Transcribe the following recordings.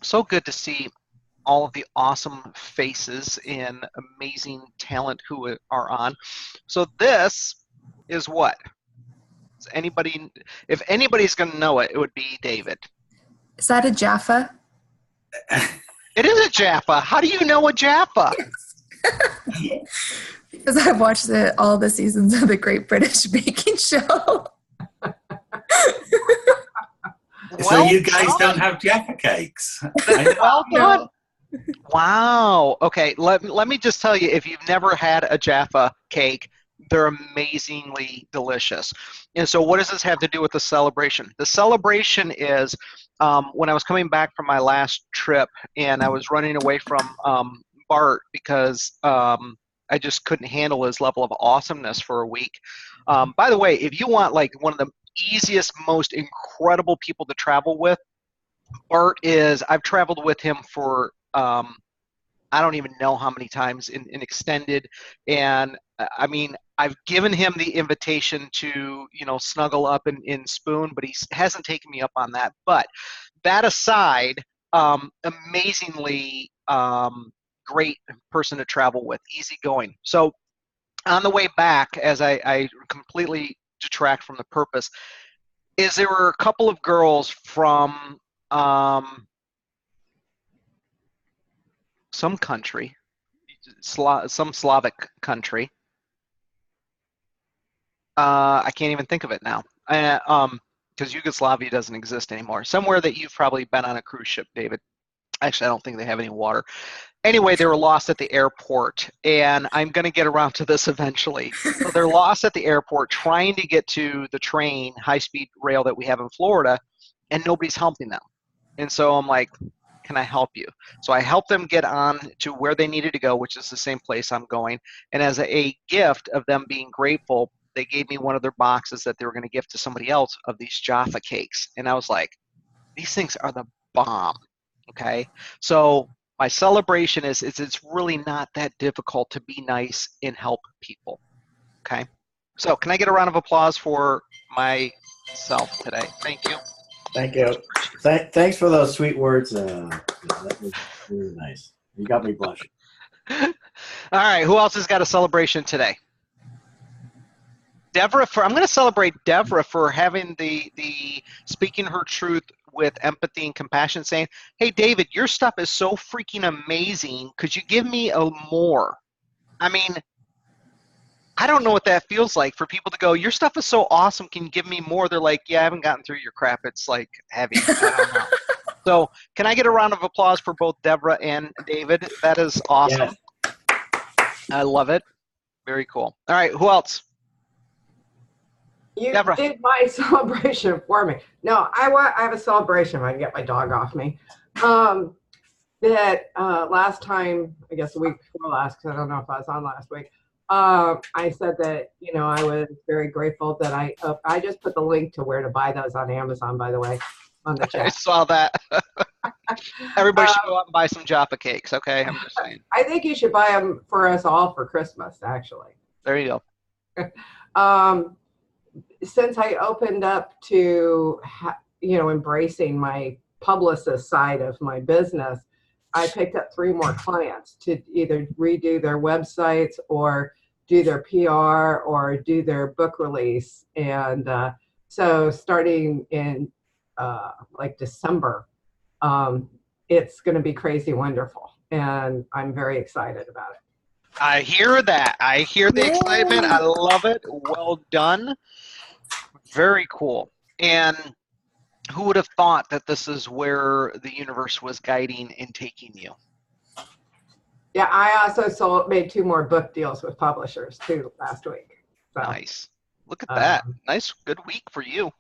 So good to see all of the awesome faces and amazing talent who are on. So this is what? Is anybody, if anybody's going to know it, it would be David. Is that a Jaffa? It is a Jaffa. How do you know a Jaffa? Because I've watched all the seasons of the Great British Baking Show. So you guys don't have Jaffa cakes? Well done. Wow. Okay. Let me just tell you, if you've never had a Jaffa cake, they're amazingly delicious. And so what does this have to do with the celebration? The celebration is when I was coming back from my last trip and I was running away from Bart because I just couldn't handle his level of awesomeness for a week. By the way, if you want like one of the easiest, most incredible people to travel with, Bart is, I've traveled with him for I don't even know how many times in extended, and I mean I've given him the invitation to snuggle up in Spoon, but he hasn't taken me up on that. But that aside, amazingly great person to travel with, easygoing. So on the way back, as I completely detract from the purpose, is there were a couple of girls from some country, some Slavic country. I can't even think of it now. Because Yugoslavia doesn't exist anymore. Somewhere that you've probably been on a cruise ship, David. Actually, I don't think they have any water. Anyway, they were lost at the airport, and I'm going to get around to this eventually. So they're lost at the airport trying to get to the train, high-speed rail that we have in Florida, and nobody's helping them. And so I'm like, can I help you? So I helped them get on to where they needed to go, which is the same place I'm going. And as a gift of them being grateful, they gave me one of their boxes that they were going to give to somebody else of these Jaffa cakes. And I was like, these things are the bomb. Okay. So my celebration is it's really not that difficult to be nice and help people. Okay. So can I get a round of applause for myself today? Thank you. Thank you. Thanks for those sweet words. That was really nice. You got me blushing. All right. Who else has got a celebration today? Deborah, I'm going to celebrate Deborah for having the speaking her truth with empathy and compassion, saying, hey, David, your stuff is so freaking amazing. Could you give me a more? I mean, I don't know what that feels like for people to go, your stuff is so awesome. Can you give me more? They're like, yeah, I haven't gotten through your crap. It's like heavy. I don't know. So can I get a round of applause for both Deborah and David? That is awesome. Yes. I love it. Very cool. All right. Who else? You Deborah. did my celebration for me. No, I have a celebration. If I can get my dog off me. Last time, I guess the week before last, because I don't know if I was on last week, I said that, I was very grateful that I just put the link to where to buy those on Amazon, by the way, on the chat. I saw that. Everybody should go out and buy some Jaffa cakes, okay? I'm just saying. I think you should buy them for us all for Christmas, actually. There you go. Since I opened up to, embracing my publicist side of my business, I picked up 3 more clients to either redo their websites or do their PR or do their book release. And so starting in December, it's going to be crazy wonderful. And I'm very excited about it. I hear that. I hear the excitement. I love it. Well done. Very cool. And who would have thought that this is where the universe was guiding and taking you? Yeah, I also made 2 more book deals with publishers too last week. So, nice. Look at that. Nice, good week for you.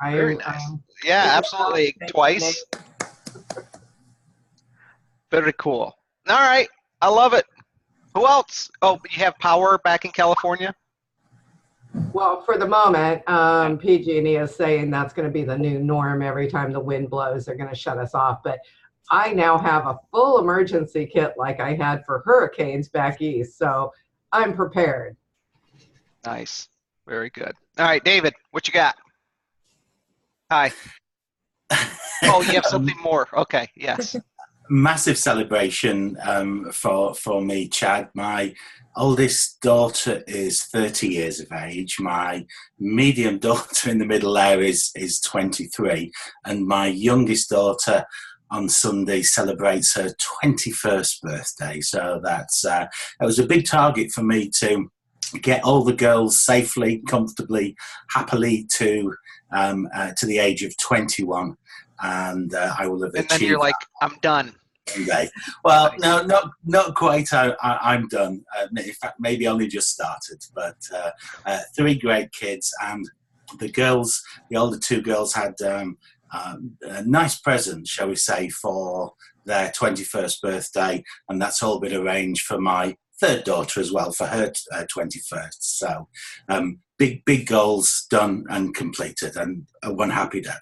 Very nice. Yeah, absolutely. Twice. Very cool. All right. I love it. Who else? Oh, you have power back in California? Well, for the moment, PG&E is saying that's going to be the new norm. Every time the wind blows, they're going to shut us off. But I now have a full emergency kit like I had for hurricanes back east. So I'm prepared. Nice. Very good. All right, David, what you got? Hi. Oh, you have something more. Okay, yes. Massive celebration for me, Chad. My oldest daughter is 30 years of age. My medium daughter in the middle there is 23. And my youngest daughter on Sunday celebrates her 21st birthday. So that was a big target for me to get all the girls safely, comfortably, happily to the age of 21. And I will have achieved. And then you're like, I'm done. Day. Well, no, not quite. I'm done. In fact, maybe only just started. But 3 great kids, and the girls, the older 2 girls, had a nice present, shall we say, for their 21st birthday, and that's all been arranged for my 3rd daughter as well for her 21st. So, big goals done and completed, and one happy dad.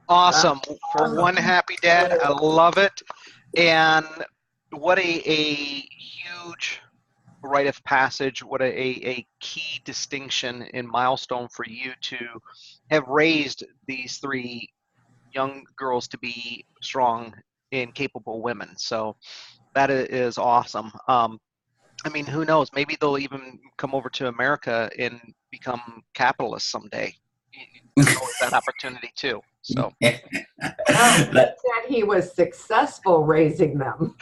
Awesome. For one happy dad, I love it. And what a huge rite of passage, what a key distinction and milestone for you to have raised these 3 young girls to be strong and capable women. So that is awesome. I mean, who knows? Maybe they'll even come over to America and become capitalists someday. There's always that opportunity too. So that he was successful raising them.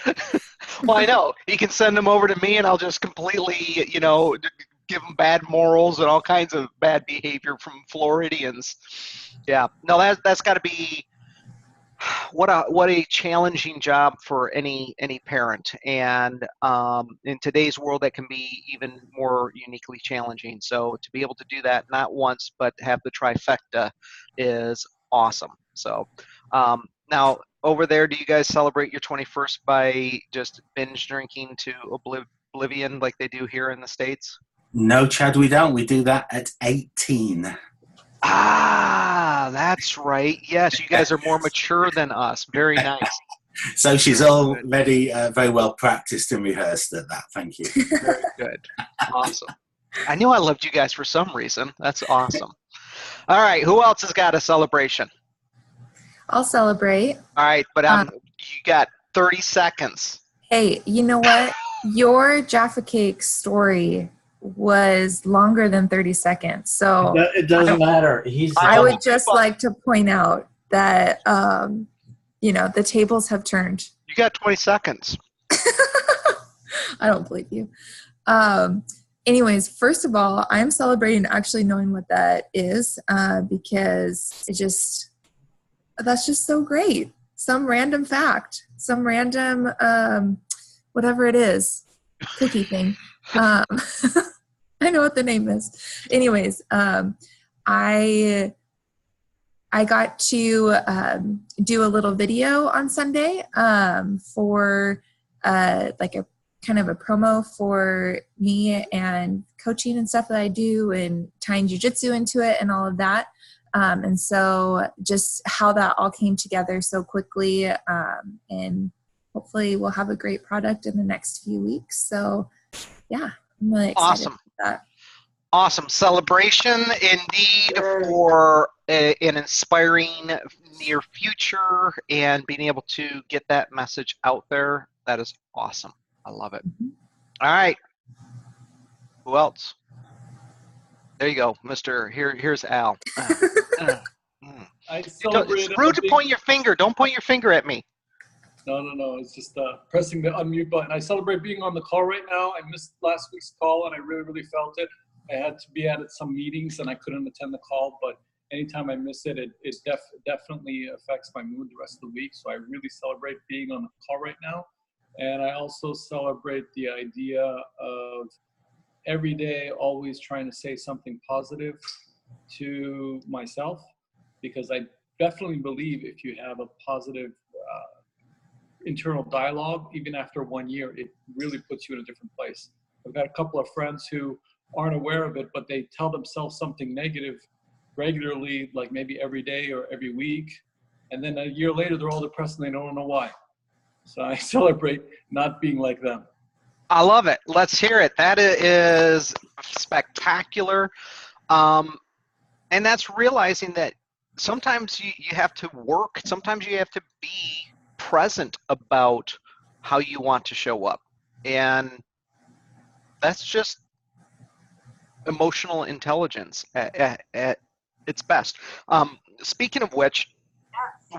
Well, I know he can send them over to me, and I'll just completely, give them bad morals and all kinds of bad behavior from Floridians. Yeah, no, that's got to be what a challenging job for any parent, and in today's world, that can be even more uniquely challenging. So to be able to do that not once but have the trifecta is awesome. So now over there, do you guys celebrate your 21st by just binge drinking to oblivion like they do here in the States? No, Chad, we don't. We do that at 18. Ah, that's right. Yes, you guys are more mature than us. Very nice. So she's already very well practiced and rehearsed at that. Thank you. Very good. Awesome. I knew I loved you guys for some reason. That's awesome. All right, who else has got a celebration? I'll celebrate. All right, but you got 30 seconds. Hey, you know what? Your Jaffa Cake story was longer than 30 seconds. So it doesn't matter. I would just like to point out that, the tables have turned. You got 20 seconds. I don't believe you. Anyways, first of all, I'm celebrating actually knowing what that is because that's just so great. Some random fact, some random, whatever it is, cookie thing. I know what the name is. Anyways, I got to do a little video on Sunday for like a kind of a promo for me and coaching and stuff that I do and tying jiu-jitsu into it and all of that. And so just how that all came together so quickly, and hopefully we'll have a great product in the next few weeks. So yeah, I'm really excited about that. Awesome celebration indeed for an inspiring near future and being able to get that message out there. That is awesome. I love it. All right. Who else? There you go, Mr. Here's Al. It's rude to point your finger. Don't point your finger at me. No. It's just pressing the unmute button. I celebrate being on the call right now. I missed last week's call, and I really, really felt it. I had to be at some meetings, and I couldn't attend the call. But anytime I miss it, it definitely affects my mood the rest of the week. So I really celebrate being on the call right now. And I also celebrate the idea of every day always trying to say something positive to myself, because I definitely believe if you have a positive internal dialogue, even after 1 year, it really puts you in a different place. I've got a couple of friends who aren't aware of it, but they tell themselves something negative regularly, like maybe every day or every week. And then a year later, they're all depressed and they don't know why. So I celebrate not being like them. I love it. Let's hear it. That is spectacular. And that's realizing that sometimes you have to work. Sometimes you have to be present about how you want to show up. And that's just emotional intelligence at its best. Speaking of which,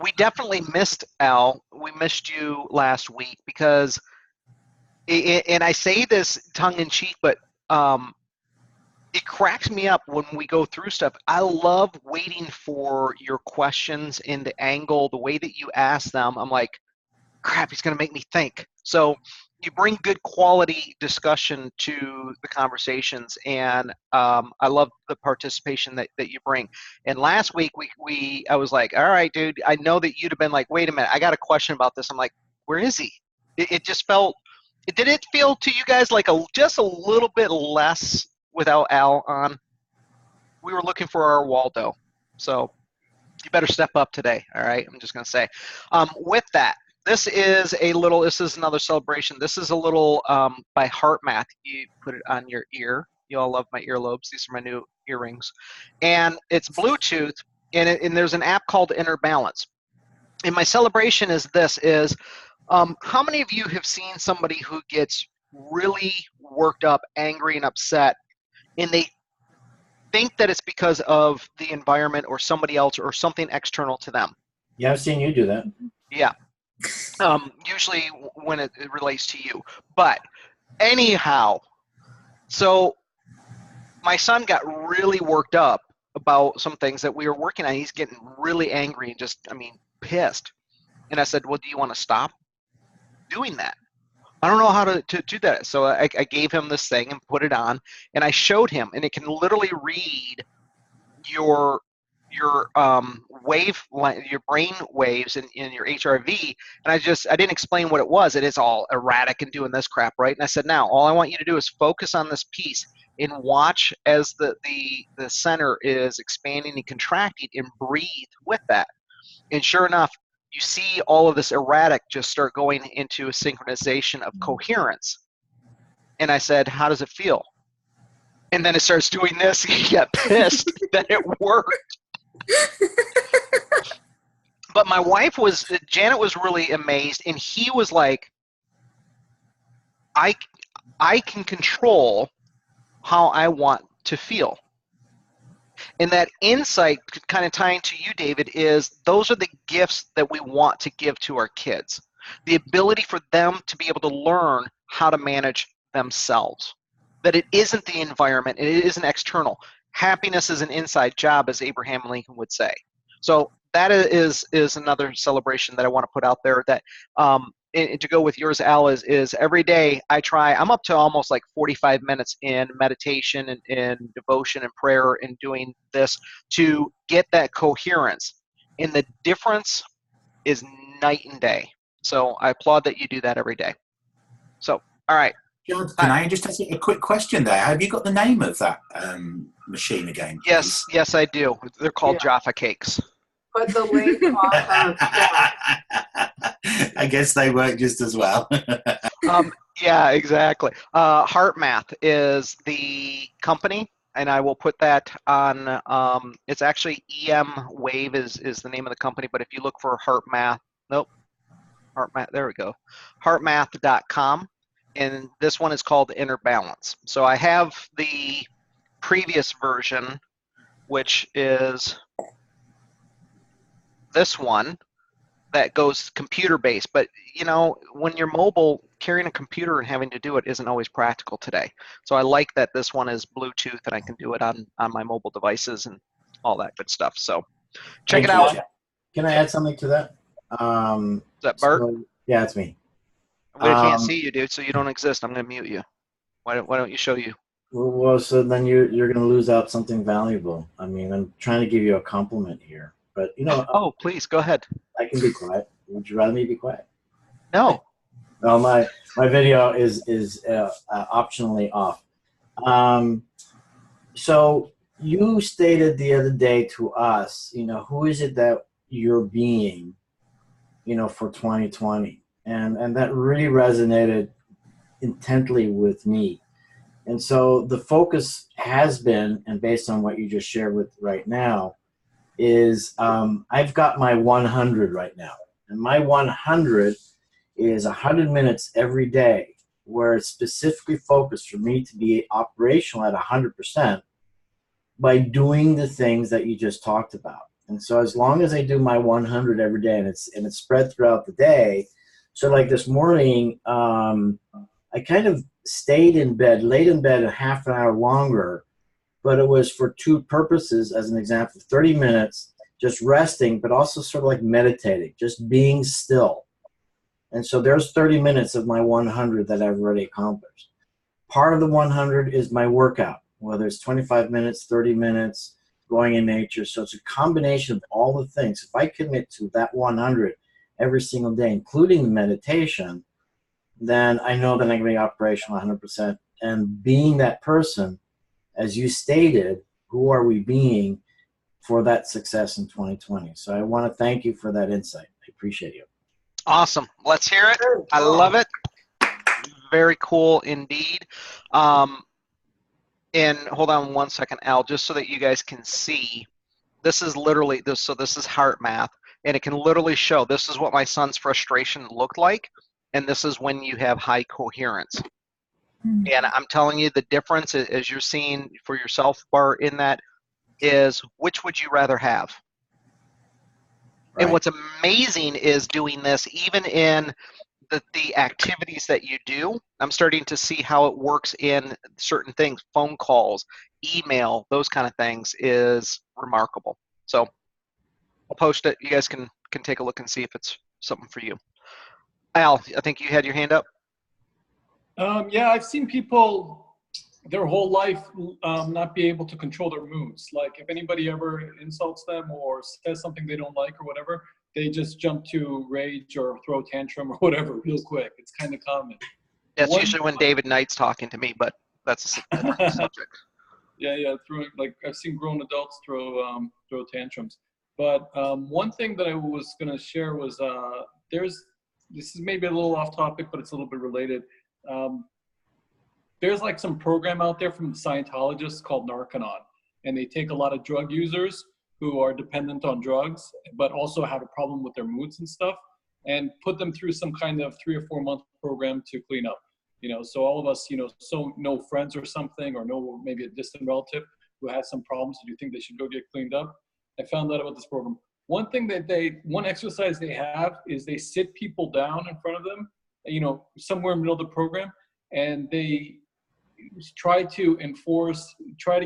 we definitely missed Al. We missed you last week because, and I say this tongue in cheek, but it cracks me up when we go through stuff. I love waiting for your questions in the angle, the way that you ask them. I'm like, crap, he's going to make me think. So you bring good quality discussion to the conversations, and I love the participation that you bring. And last week, I was like, all right, dude, I know that you'd have been like, wait a minute, I got a question about this. I'm like, where is he? It just felt, did it feel to you guys like just a little bit less without Al on? We were looking for our Waldo. So you better step up today, all right? I'm just going to say. With that, this is another celebration. This is a little by HeartMath. You put it on your ear. You all love my earlobes. These are my new earrings. And it's Bluetooth, and there's an app called Inner Balance. And my celebration is how many of you have seen somebody who gets really worked up, angry, and upset, and they think that it's because of the environment or somebody else or something external to them? Yeah, I've seen you do that. Yeah. Usually when it relates to you. But anyhow, so my son got really worked up about some things that we were working on. He's getting really angry and just, pissed. And I said, well, do you want to stop doing that? I don't know how to do that. So I gave him this thing and put it on, and I showed him, and it can literally read your brain waves in your HRV. And I didn't explain what it was. It is all erratic and doing this crap, right? And I said, now all I want you to do is focus on this piece and watch as the center is expanding and contracting, and breathe with that. And sure enough, you see all of this erratic just start going into a synchronization of coherence. And I said, how does it feel? And then it starts doing this. He got pissed that it worked. But my wife Janet was really amazed, and he was like, I can control how I want to feel. And that insight, kind of tying to you, David, is those are the gifts that we want to give to our kids. The ability for them to be able to learn how to manage themselves. That it isn't the environment, it isn't external. Happiness is an inside job, as Abraham Lincoln would say. So that is another celebration that I want to put out there. That and to go with yours, Al, is every day I'm up to almost like 45 minutes in meditation and devotion and prayer and doing this to get that coherence. And the difference is night and day. So I applaud that you do that every day. So, all right. John, can I just ask you a quick question there? Have you got the name of that machine again, please? Yes, I do. They're called Jaffa Cakes. Put the link on chat. I guess they work just as well. Yeah, exactly. HeartMath is the company, and I will put that on. It's actually EM Wave is the name of the company, but if you look for HeartMath, HeartMath, there we go, heartmath.com, and this one is called Inner Balance. So I have the previous version, which is this one that goes computer-based, but when you're mobile, carrying a computer and having to do it isn't always practical today. So I like that this one is Bluetooth and I can do it on my mobile devices and all that good stuff. So check it out. Can I add something to that? Is that Bert? Yeah, it's me. We can't see you, dude, so you don't exist. I'm going to mute you. Why don't you show you? Well, so then you're going to lose out something valuable. I'm trying to give you a compliment here. But oh, please go ahead. I can be quiet. Would you rather me be quiet? No. No, my video is optionally off. So you stated the other day to us, who is it that you're being, for 2020, and that really resonated intently with me. And so the focus has been, and based on what you just shared with right now, is I've got my 100 right now. And my 100 is 100 minutes every day where it's specifically focused for me to be operational at 100% by doing the things that you just talked about. And so as long as I do my 100 every day and it's spread throughout the day, so like this morning, I kind of stayed in bed, laid in bed a half an hour longer, but it was for two purposes. As an example, 30 minutes, just resting, but also sort of like meditating, just being still. And so there's 30 minutes of my 100 that I've already accomplished. Part of the 100 is my workout, whether it's 25 minutes, 30 minutes, going in nature. So it's a combination of all the things. If I commit to that 100 every single day, including the meditation, then I know that I'm going to be operational 100%. And being that person, as you stated, who are we being for that success in 2020? So I want to thank you for that insight. I appreciate you. Awesome. Let's hear it. I love it. Very cool indeed. And hold on one second, Al, just so that you guys can see. This is literally this. So this is heart math, and it can literally show this is what my son's frustration looked like, and this is when you have high coherence. And I'm telling you, the difference, as you're seeing for yourself, Bart, in that is which would you rather have? Right. And what's amazing is doing this even in the activities that you do. I'm starting to see how it works in certain things, phone calls, email, those kind of things is remarkable. So I'll post it. You guys can take a look and see if it's something for you. Al, I think you had your hand up. Yeah, I've seen people their whole life not be able to control their moods. Like if anybody ever insults them or says something they don't like or whatever, they just jump to rage or throw a tantrum or whatever real quick. It's kind of common. That's usually when David Knight's talking to me, but that's a different subject. Yeah, like I've seen grown adults throw tantrums. But one thing that I was going to share was this is maybe a little off topic, but it's a little bit related. There's like some program out there from Scientologists called Narconon, and they take a lot of drug users who are dependent on drugs, but also have a problem with their moods and stuff, and put them through some kind of 3 or 4 month program to clean up. So all of us, so know friends or something, or know maybe a distant relative who has some problems, and you think they should go get cleaned up. I found out about this program. One exercise they have is they sit people down in front of them, somewhere in the middle of the program, and they try to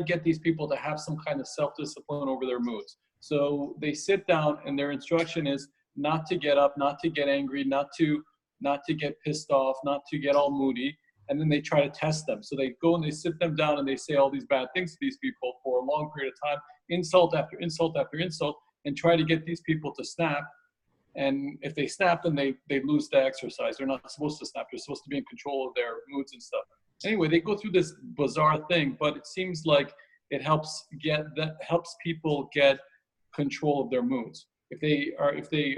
get these people to have some kind of self-discipline over their moods. So they sit down, and their instruction is not to get up, not to get angry, not to get pissed off, not to get all moody. And then they try to test them. So they go and they sit them down and they say all these bad things to these people for a long period of time, insult after insult after insult, and try to get these people to snap. And if they snap, then they lose the exercise. They're not supposed to snap. They're supposed to be in control of their moods and stuff. Anyway, they go through this bizarre thing, but it seems like it helps people get control of their moods. If they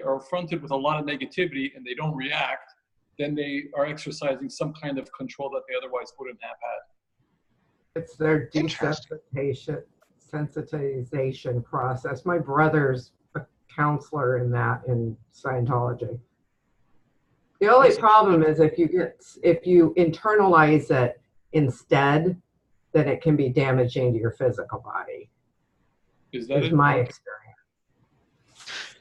are confronted with a lot of negativity and they don't react, then they are exercising some kind of control that they otherwise wouldn't have had. It's their desensitization process. My brother's a counselor in Scientology. The only problem is if you internalize it instead, then it can be damaging to your physical body. Is my experience.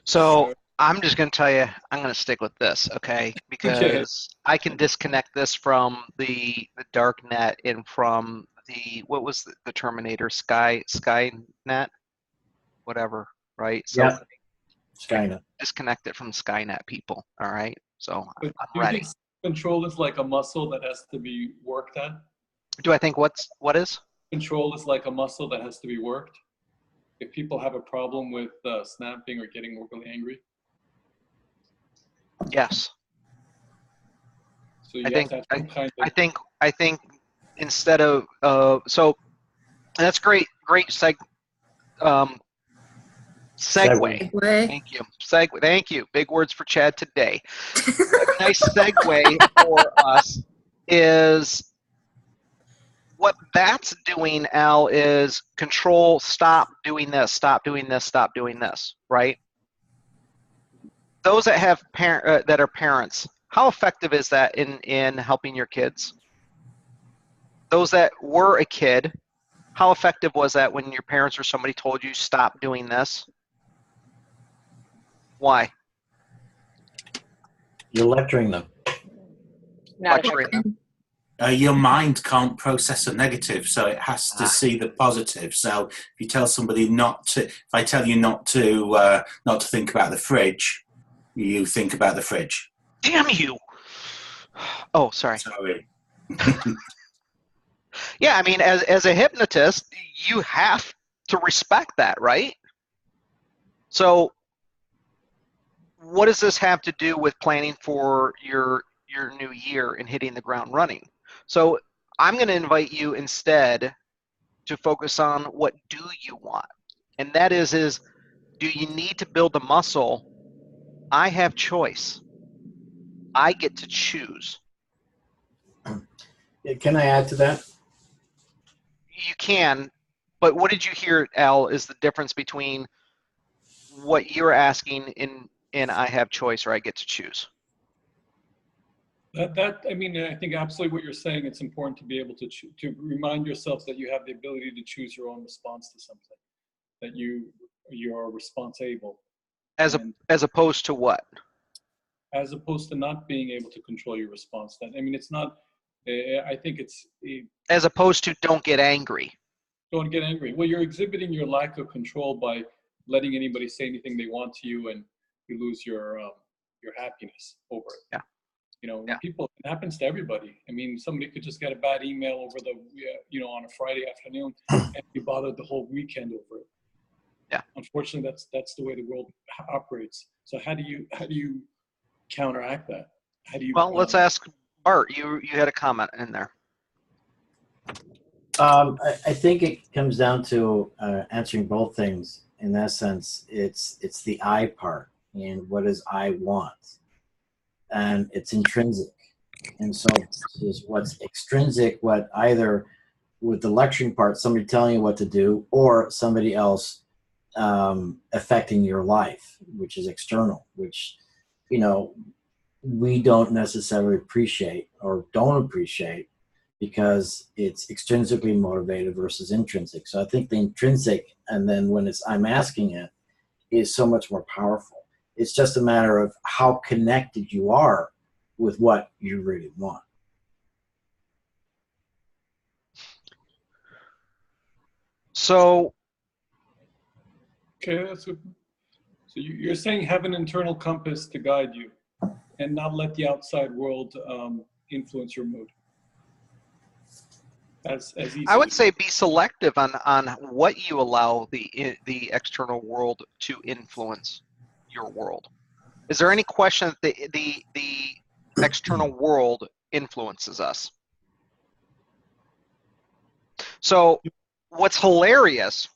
So I'm just going to tell you, I'm going to stick with this, okay? Because I can disconnect this from the dark net and from what was the Terminator, Skynet, whatever, right? So yeah, Skynet. Disconnect it from Skynet people, all right? So I'm ready. Control is like a muscle that has to be worked at? Do I think what is? Control is like a muscle that has to be worked. If people have a problem with snapping or getting overly angry. Yes. So I think instead of so that's great segue. Thank you. Big words for Chad today. A nice segue for us is what that's doing, Al, is control, stop doing this, stop doing this, stop doing this, right? Those that have that are parents, how effective is that in helping your kids? Those that were a kid, how effective was that when your parents or somebody told you stop doing this? Why? You're lecturing them. Not Lecturing them. Your mind can't process a negative, so it has to see the positive. So if you tell somebody not to, if I tell you not to think about the fridge, you think about the fridge. Damn you! Oh, sorry. Sorry. Yeah, I mean, as a hypnotist, you have to respect that, right? So, what does this have to do with planning for your new year and hitting the ground running? So, I'm going to invite you instead to focus on what do you want, and that is do you need to build the muscle? I have choice. I get to choose. Can I add to that? You can, but what did you hear, Al, is the difference between what you're asking in I have choice or I get to choose? I mean, I think absolutely what you're saying. It's important to be able to remind yourself that you have the ability to choose your own response to something, that you are responsible. As opposed to what? As opposed to not being able to control your response. I mean, it's not. I think it's. As opposed to don't get angry. Don't get angry. Well, you're exhibiting your lack of control by letting anybody say anything they want to you, and you lose your happiness over it. Yeah. You know, Yeah. people, it happens to everybody. I mean, somebody could just get a bad email over on a Friday afternoon and be bothered the whole weekend over it. Yeah. Unfortunately, that's the way the world operates. So how do you counteract that? How do you? Well, let's ask Bart. You had a comment in there. I think it comes down to answering both things. In that sense, it's the I part, and what does I want, and it's intrinsic. And so is what's extrinsic, what either with the lecturing part, somebody telling you what to do, or somebody else affecting your life, which is external, which, you know, we don't necessarily appreciate or don't appreciate because it's extrinsically motivated versus intrinsic. So I think the intrinsic, and then when it's I'm asking it, is so much more powerful. It's just a matter of how connected you are with what you really want. So, Okay, that's good. So you're saying have an internal compass to guide you, and not let the outside world influence your mood. As easy. I would say be selective on what you allow the external world to influence your world. Is there any question that the external world influences us? So, what's hilarious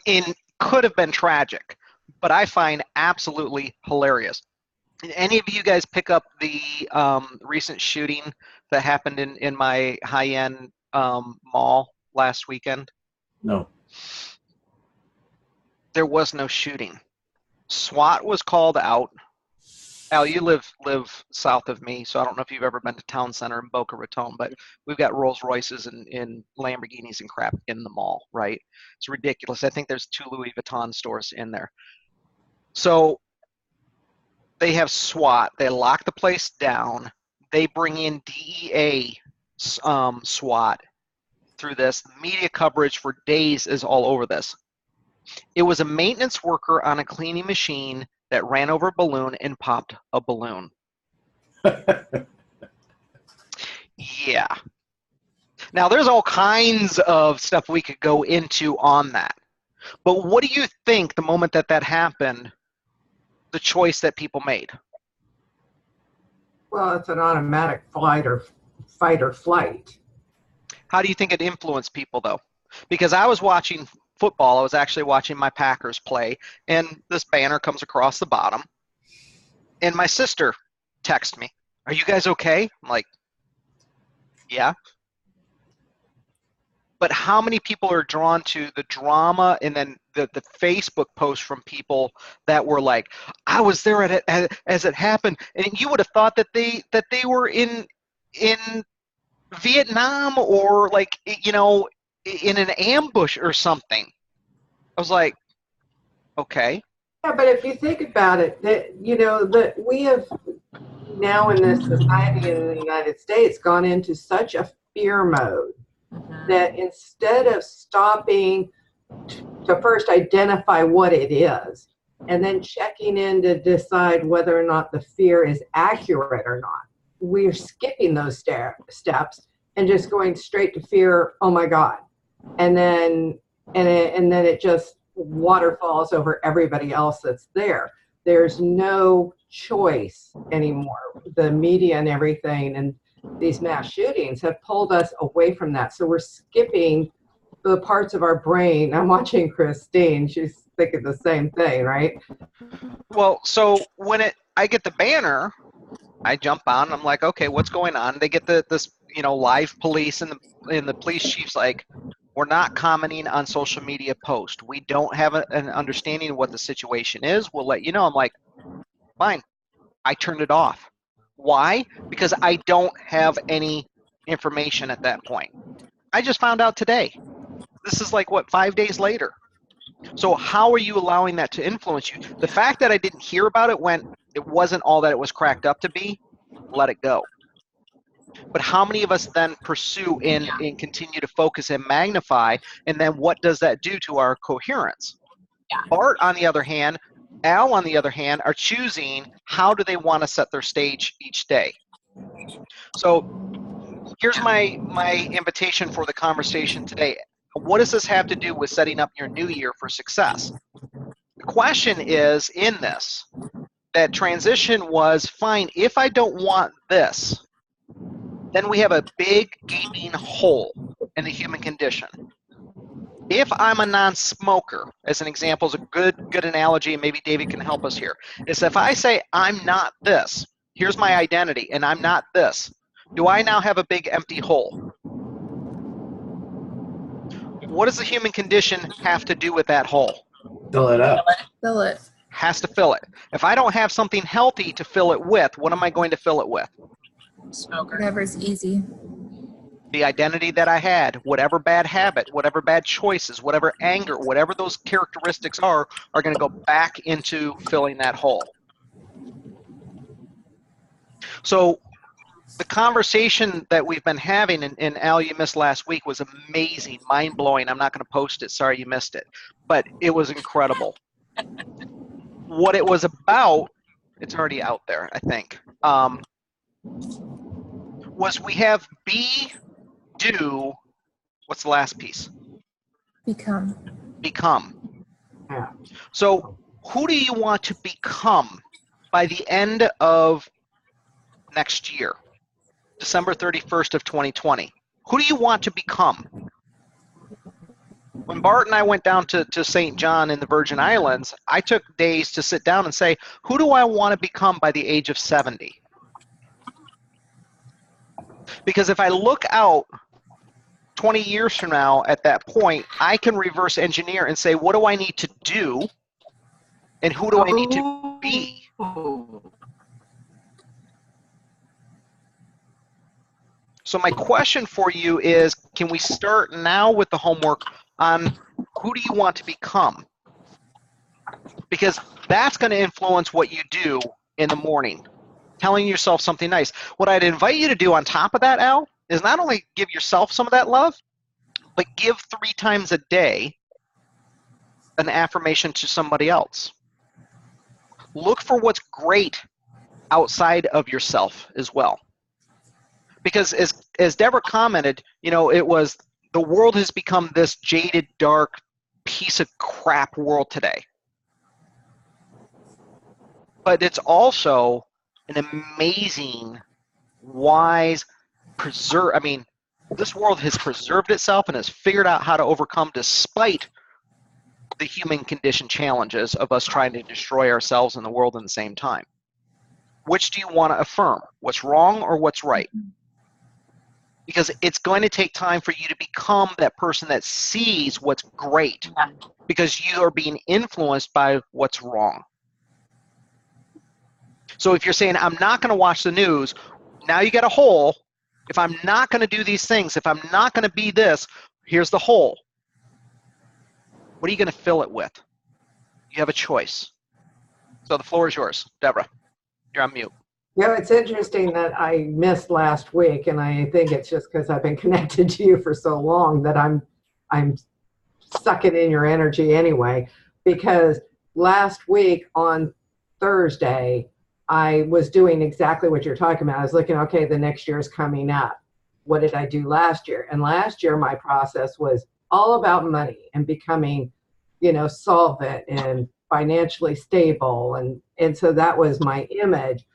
in could have been tragic, but I find absolutely hilarious. Did any of you guys pick up the recent shooting that happened in my high-end mall last weekend? No. There was no shooting. SWAT was called out. Al, you live south of me, so I don't know if you've ever been to Town Center in Boca Raton, but we've got Rolls Royces and Lamborghinis and crap in the mall, right? It's ridiculous. I think there's 2 Louis Vuitton stores in there. So they have SWAT. They lock the place down. They bring in DEA SWAT through this. The media coverage for days is all over this. It was a maintenance worker on a cleaning machine that ran over a balloon and popped a balloon. Yeah. Now, there's all kinds of stuff we could go into on that. But what do you think the moment that happened, the choice that people made? Well, it's an automatic fight or flight. How do you think it influenced people, though? Because I was watching football. I was actually watching my Packers play, and this banner comes across the bottom. And my sister texted me, "Are you guys okay?" I'm like, "Yeah." But how many people are drawn to the drama and then the Facebook posts from people that were like, I was there at it as it happened, and you would have thought that they were in Vietnam or like, you know, in an ambush or something. I was like, okay. Yeah, but if you think about it, that you know that we have now in this society in the United States gone into such a fear mode that instead of stopping to first identify what it is and then checking in to decide whether or not the fear is accurate or not, we're skipping those steps and just going straight to fear. Oh my God. And then it just waterfalls over everybody else that's there. There's no choice anymore. The media and everything and these mass shootings have pulled us away from that. So we're skipping the parts of our brain. I'm watching Christine. She's thinking the same thing, right? Well, so when I get the banner, I jump on. I'm like, okay, what's going on? They get this, you know, live police, and the police chief's like, we're not commenting on social media posts. We don't have an understanding of what the situation is. We'll let you know. I'm like, fine. I turned it off. Why? Because I don't have any information at that point. I just found out today. This is like, what, 5 days later? So how are you allowing that to influence you? The fact that I didn't hear about it when it wasn't all that it was cracked up to be, let it go. But how many of us then pursue and continue to focus and magnify, and then what does that do to our coherence? Bart, on the other hand, Al, on the other hand, are choosing how do they want to set their stage each day. So here's my invitation for the conversation today. What does this have to do with setting up your new year for success? The question is, in this, that transition was, fine, if I don't want this, then we have a big gaping hole in the human condition. If I'm a non-smoker, as an example, is a good analogy, and maybe David can help us here, is if I say I'm not this, here's my identity, and I'm not this, do I now have a big empty hole? What does the human condition have to do with that hole? Fill it up. Fill it. Has to fill it. If I don't have something healthy to fill it with, what am I going to fill it with? Smoker. Whatever's easy. The identity that I had, whatever bad habit, whatever bad choices, whatever anger, whatever those characteristics are going to go back into filling that hole. So the conversation that we've been having, and Al, you missed last week, was amazing, mind-blowing. I'm not going to post it. Sorry you missed it. But it was incredible. What it was about, it's already out there, I think, was we have be, do, what's the last piece? Become. Become. Yeah. So who do you want to become by the end of next year, December 31st of 2020? Who do you want to become? When Bart and I went down to St. John in the Virgin Islands, I took days to sit down and say, who do I want to become by the age of 70? Because if I look out 20 years from now at that point, I can reverse engineer and say, what do I need to do and who do I need to be? So my question for you is, can we start now with the homework on who do you want to become? Because that's going to influence what you do in the morning, telling yourself something nice. What I'd invite you to do on top of that, Al, is not only give yourself some of that love, but give 3 times a day an affirmation to somebody else. Look for what's great outside of yourself as well. Because as Deborah commented, you know, it was the world has become this jaded, dark piece of crap world today. But it's also an amazing, wise, this world has preserved itself and has figured out how to overcome despite the human condition challenges of us trying to destroy ourselves and the world at the same time. Which do you want to affirm? What's wrong or what's right? because it's going to take time for you to become that person that sees what's great, because you are being influenced by what's wrong. So if you're saying, I'm not going to watch the news, now you get a hole. If I'm not going to do these things, if I'm not going to be this, here's the hole. What are you going to fill it with? You have a choice. So the floor is yours. Deborah, you're on mute. Yeah, it's interesting that I missed last week, and I think it's just because I've been connected to you for so long that I'm sucking in your energy anyway. Because last week on Thursday, I was doing exactly what you're talking about. I was looking, okay, the next year is coming up. What did I do last year? And last year, my process was all about money and becoming, solvent and financially stable. And so that was my image.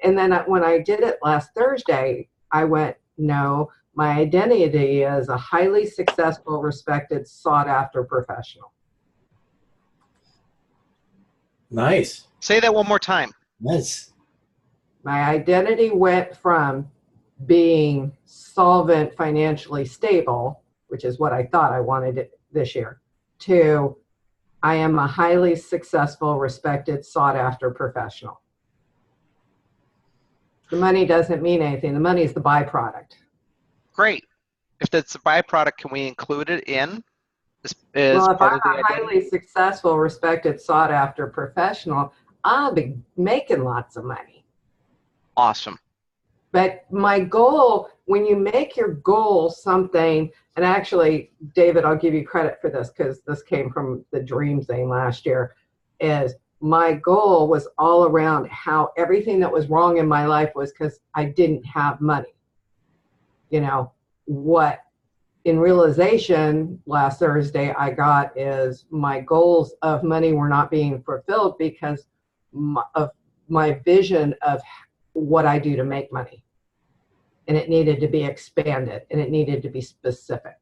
And then when I did it last Thursday, I went, no, my identity is a highly successful, respected, sought after professional. Nice. Say that one more time. Nice. My identity went from being solvent, financially stable, which is what I thought I wanted it this year, to I am a highly successful, respected, sought after professional. The money doesn't mean anything. The money is the byproduct. Great. If that's a byproduct, can we include it in? Well, if I'm a highly successful, respected, sought after professional, I'll be making lots of money. Awesome. But my goal, when you make your goal something, and actually, David, I'll give you credit for this because this came from the dream thing last year, is my goal was all around how everything that was wrong in my life was because I didn't have money. What in realization last Thursday I got is my goals of money were not being fulfilled because of my vision of what I do to make money. And it needed to be expanded and it needed to be specific.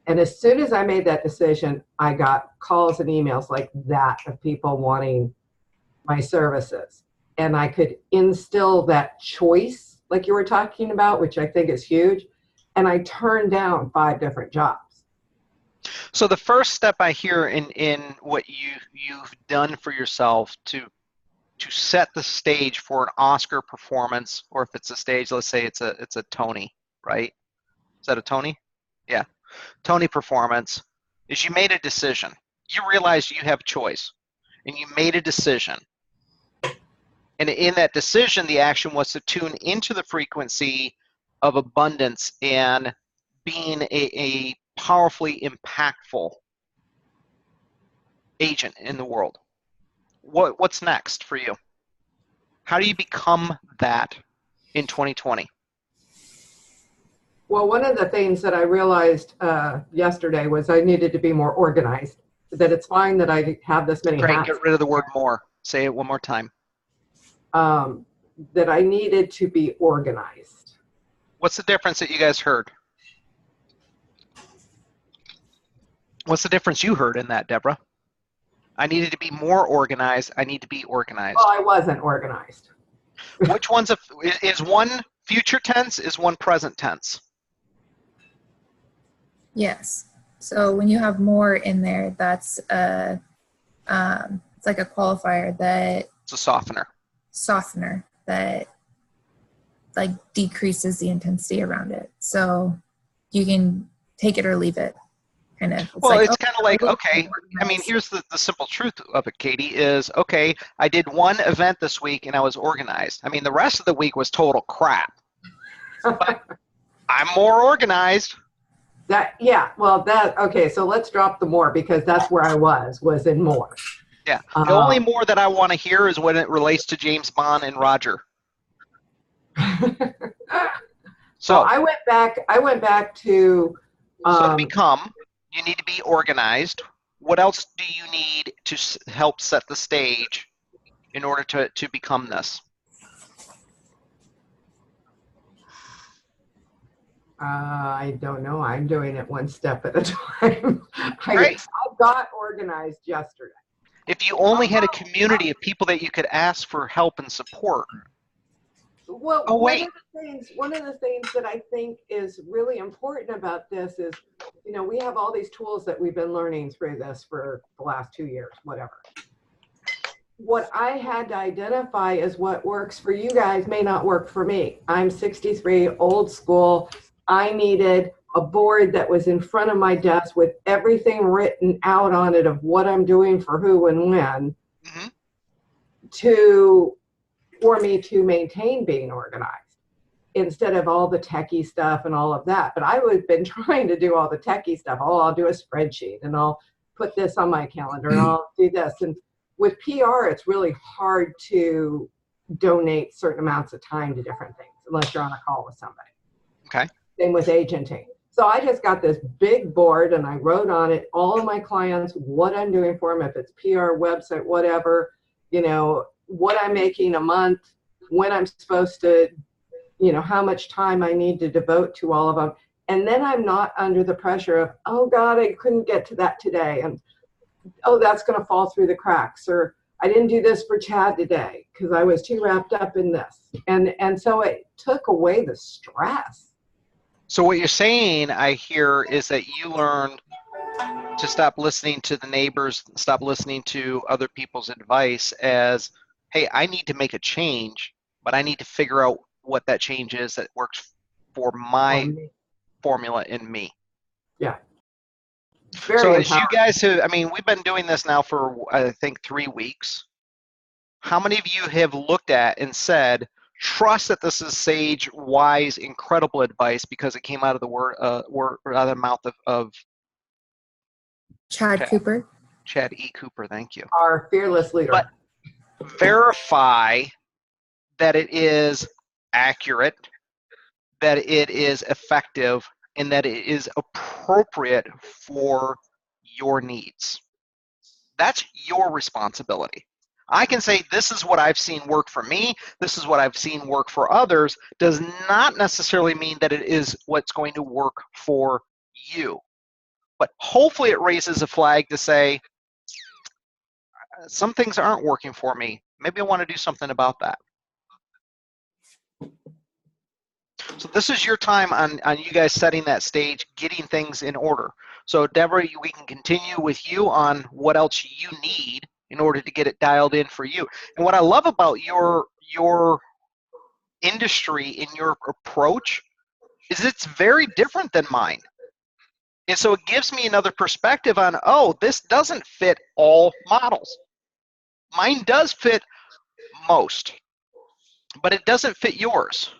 And as soon as I made that decision, I got calls and emails like that of people wanting my services. And I could instill that choice like you were talking about, which I think is huge. And I turned down 5 different jobs. So the first step I hear in what you've done for yourself to set the stage for an Oscar performance, or if it's a stage, let's say it's a Tony, right? Is that a Tony? Yeah. Tony performance, is you made a decision. You realize you have choice, and you made a decision. And in that decision, the action was to tune into the frequency of abundance and being a powerfully impactful agent in the world. What's next for you? How do you become that in 2020? Well, one of the things that I realized yesterday was I needed to be more organized, that it's fine that I have this many Great, hats. get rid of the word more. Say it one more time. That I needed to be organized. What's the difference that you guys heard? What's the difference you heard in that, Deborah? I needed to be more organized. I need to be organized. Well, I wasn't organized. Which one's is one future tense? Is one present tense? Yes. So when you have more in there, that's it's like a qualifier that It's a softener. that like decreases the intensity around it. So you can take it or leave it. Kind of. Well, it's kind of like, okay, I mean, here's the simple truth of it, Katie, is, okay, I did one event this week and I was organized. I mean, the rest of the week was total crap. But I'm more organized. Okay, so let's drop the more because that's where I was in more. Yeah, the only more that I want to hear is when it relates to James Bond and Roger. So I went back to so to become, you need to be organized. What else do you need to help set the stage in order to become this? I don't know. I'm doing it one step at a time. Great. I got organized yesterday. If you only had a community of people that you could ask for help and support. Well, Oh, wait. one of the things that I think is really important about this is, you know, we have all these tools that we've been learning through this for the last 2 years, whatever. What I had to identify is what works for you guys may not work for me. I'm 63, old school. I needed a board that was in front of my desk with everything written out on it of what I'm doing for who and when Mhm. for me to maintain being organized instead of all the techie stuff and all of that. But I would been trying to do all the techie stuff. Oh, I'll do a spreadsheet and I'll put this on my calendar and I'll do this. And with PR, it's really hard to donate certain amounts of time to different things unless you're on a call with somebody. Okay. Same with agenting. So I just got this big board and I wrote on it all of my clients, what I'm doing for them, if it's PR, website, whatever, you know, what I'm making a month, when I'm supposed to, you know, how much time I need to devote to all of them. And then I'm not under the pressure of, oh God, I couldn't get to that today. And oh, that's going to fall through the cracks. Or I didn't do this for Chad today because I was too wrapped up in this. And so it took away the stress. So what you're saying, I hear, is that you learned to stop listening to the neighbors, stop listening to other people's advice as, hey, I need to make a change, but I need to figure out what that change is that works for my formula in me. Yeah. Very So as you empowering. guys have, I mean, we've been doing this now for, I think, 3 weeks. How many of you have looked at and said, trust that this is sage, wise, incredible advice because it came out of the word out of the mouth of Chad Cooper. Chad E. Cooper, thank you. Our fearless leader. But verify that it is accurate, that it is effective, and that it is appropriate for your needs. That's your responsibility. I can say this is what I've seen work for me, this is what I've seen work for others, does not necessarily mean that it is what's going to work for you. But hopefully it raises a flag to say, some things aren't working for me. Maybe I want to do something about that. So this is your time on you guys setting that stage, getting things in order. So Deborah, we can continue with you on what else you need in order to get it dialed in for you. And what I love about your industry and your approach is it's very different than mine. And so it gives me another perspective on, oh, this doesn't fit all models. Mine does fit most, but it doesn't fit yours.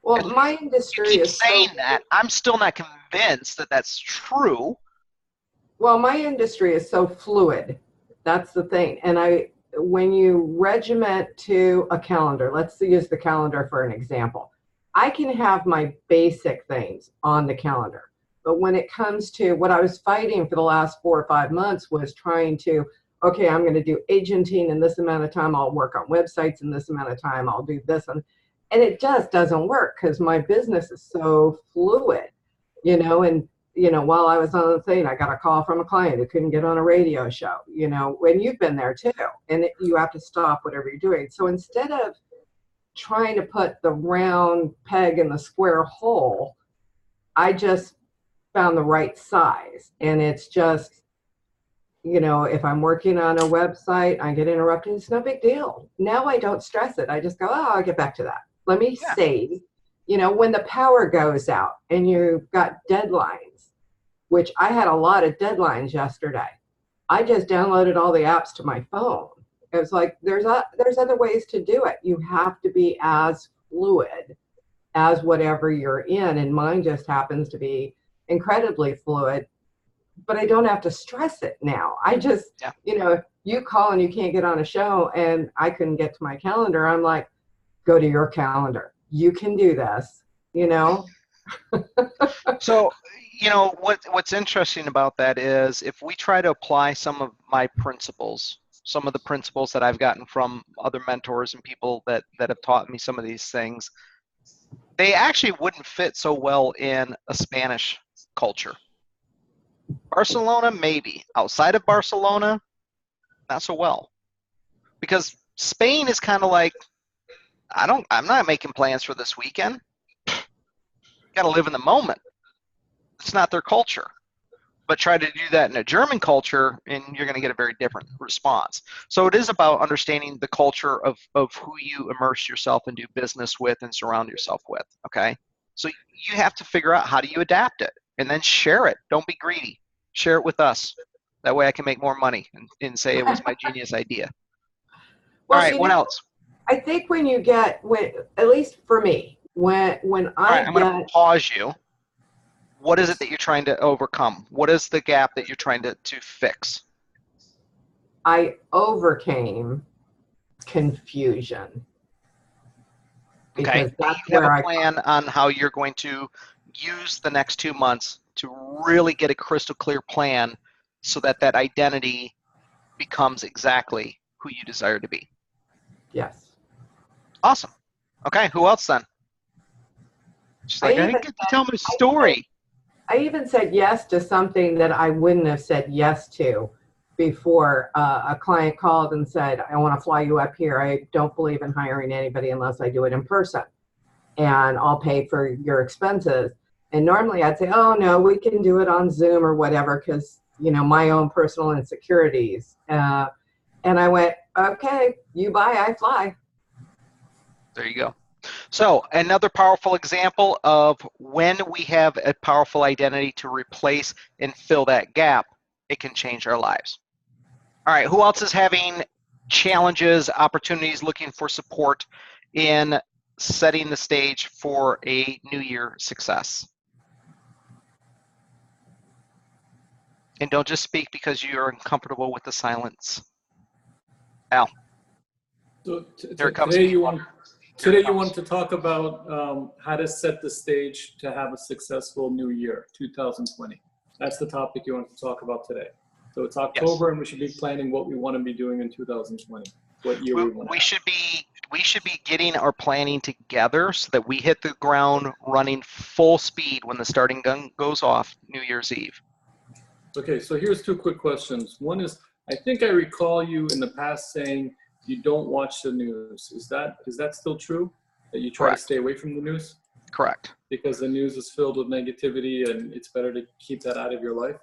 Well, And my you industry keep is saying so, that. I'm still not convinced that that's true. well, my industry is so fluid. That's the thing. And when you regiment to a calendar, let's use the calendar for an example. I can have my basic things on the calendar. But when it comes to what I was fighting for the last 4 or 5 months was trying to, okay, I'm going to do agenting in this amount of time. I'll work on websites in this amount of time. I'll do this. And it just doesn't work because my business is so fluid, you know, and, you know, while I was on the thing, I got a call from a client who couldn't get on a radio show, you know, when you've been there too, and you have to stop whatever you're doing. So instead of trying to put the round peg in the square hole, I just found the right size. And it's just, you know, if I'm working on a website, I get interrupted, it's no big deal. Now I don't stress it. I just go, oh, I'll get back to that. Let me save. You know, when the power goes out and you've got deadlines, which I had a lot of deadlines yesterday, I just downloaded all the apps to my phone. It was like, there's other ways to do it. You have to be as fluid as whatever you're in. And mine just happens to be incredibly fluid, but I don't have to stress it now. I just, you know, if you call and you can't get on a show and I couldn't get to my calendar, I'm like, go to your calendar. You can do this, you know? So, you know, what's interesting about that is if we try to apply some of my principles, some of the principles that I've gotten from other mentors and people that have taught me some of these things, they actually wouldn't fit so well in a Spanish culture. Barcelona, maybe. Outside of Barcelona, not so well. Because Spain is kind of like, I'm not making plans for this weekend. Got to live in the moment. It's not their culture. But try to do that in a German culture, and you're going to get a very different response. So it is about understanding the culture of who you immerse yourself and do business with and surround yourself with, okay? So you have to figure out how do you adapt it, and then share it. Don't be greedy. Share it with us. That way I can make more money and say it was my genius idea. Well, All right, what else? I think when you get, at least for me, when All right, I'm going to pause you. What is it that you're trying to overcome? What is the gap that you're trying to fix? I overcame confusion. Okay. Because that's You have where a plan on how you're going to use the next 2 months to really get a crystal clear plan so that that identity becomes exactly who you desire to be. Yes. Awesome. Okay, who else then? She's like, I didn't get to tell my story. I even said yes to something that I wouldn't have said yes to before. A client called and said, I want to fly you up here. I don't believe in hiring anybody unless I do it in person, and I'll pay for your expenses. And normally I'd say, oh no, we can do it on Zoom or whatever, because my own personal insecurities. And I went, okay, you buy, I fly. There you go. So another powerful example of when we have a powerful identity to replace and fill that gap, it can change our lives. All right, who else is having challenges, opportunities, looking for support in setting the stage for a new year success? And don't just speak because you're uncomfortable with the silence. Al. So Here it comes. Today you want to talk about how to set the stage to have a successful new year, 2020. That's the topic you want to talk about today. So it's October, yes. And we should be planning what we want to be doing in 2020. What year we want. We should be getting our planning together so that we hit the ground running full speed when the starting gun goes off New Year's Eve. Okay, so here's 2 quick questions. One is, I think I recall you in the past saying you don't watch the news. Is that still true? That you try Correct. To stay away from the news? Correct. Because the news is filled with negativity and it's better to keep that out of your life?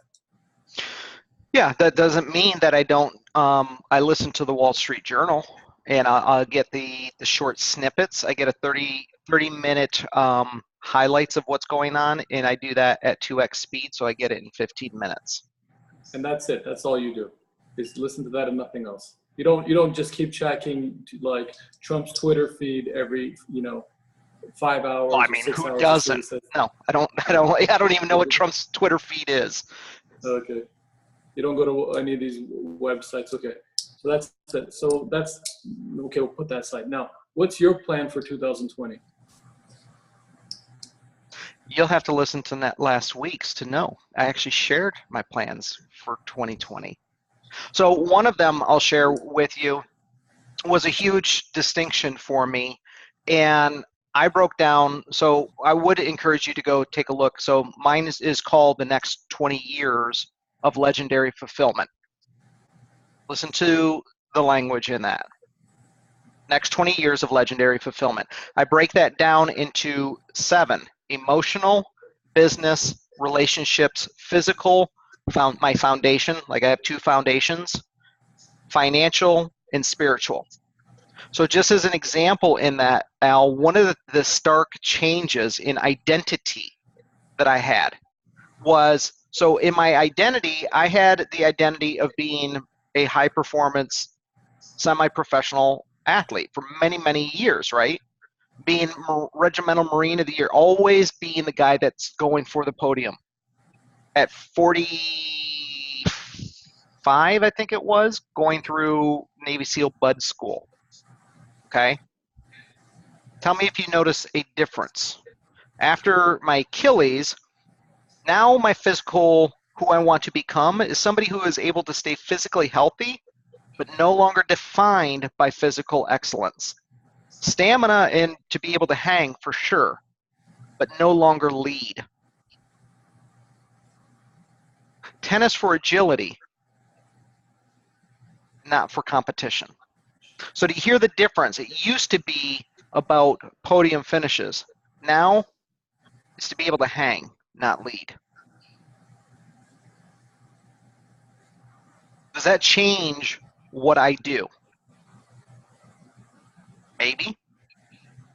Yeah, that doesn't mean that I don't. I listen to the Wall Street Journal, and I'll get the short snippets. I get a 30-minute highlights of what's going on, and I do that at 2x speed, so I get it in 15 minutes. And that's it. That's all you do, is listen to that and nothing else. You don't just keep checking like Trump's Twitter feed every 5 hours. Well, I mean, who doesn't? No, I don't even know what Trump's Twitter feed is. Okay, you don't go to any of these websites. Okay, so that's it. So that's okay. We'll put that aside. Now, what's your plan for 2020? You'll have to listen to that last week's to know. I actually shared my plans for 2020. So one of them I'll share with you was a huge distinction for me, and I broke down, so I would encourage you to go take a look. So mine is called The Next 20 Years of Legendary Fulfillment. Listen to the language in that. Next 20 years of legendary fulfillment. I break that down into 7: emotional, business, relationships, physical, my foundation, like I have 2 foundations, financial and spiritual. So just as an example in that, Al, one of the stark changes in identity that I had was, so in my identity, I had the identity of being a high performance, semi-professional athlete for many, many years, right? Being Regimental Marine of the Year, always being the guy that's going for the podium. At 45, I think it was, going through Navy SEAL Bud School. Okay? Tell me if you notice a difference. After my Achilles, now my physical, who I want to become, is somebody who is able to stay physically healthy, but no longer defined by physical excellence. Stamina and to be able to hang for sure, but no longer lead. Tennis for agility, not for competition. So do you hear the difference? It used to be about podium finishes. Now it's to be able to hang, not lead. Does that change what I do? Maybe.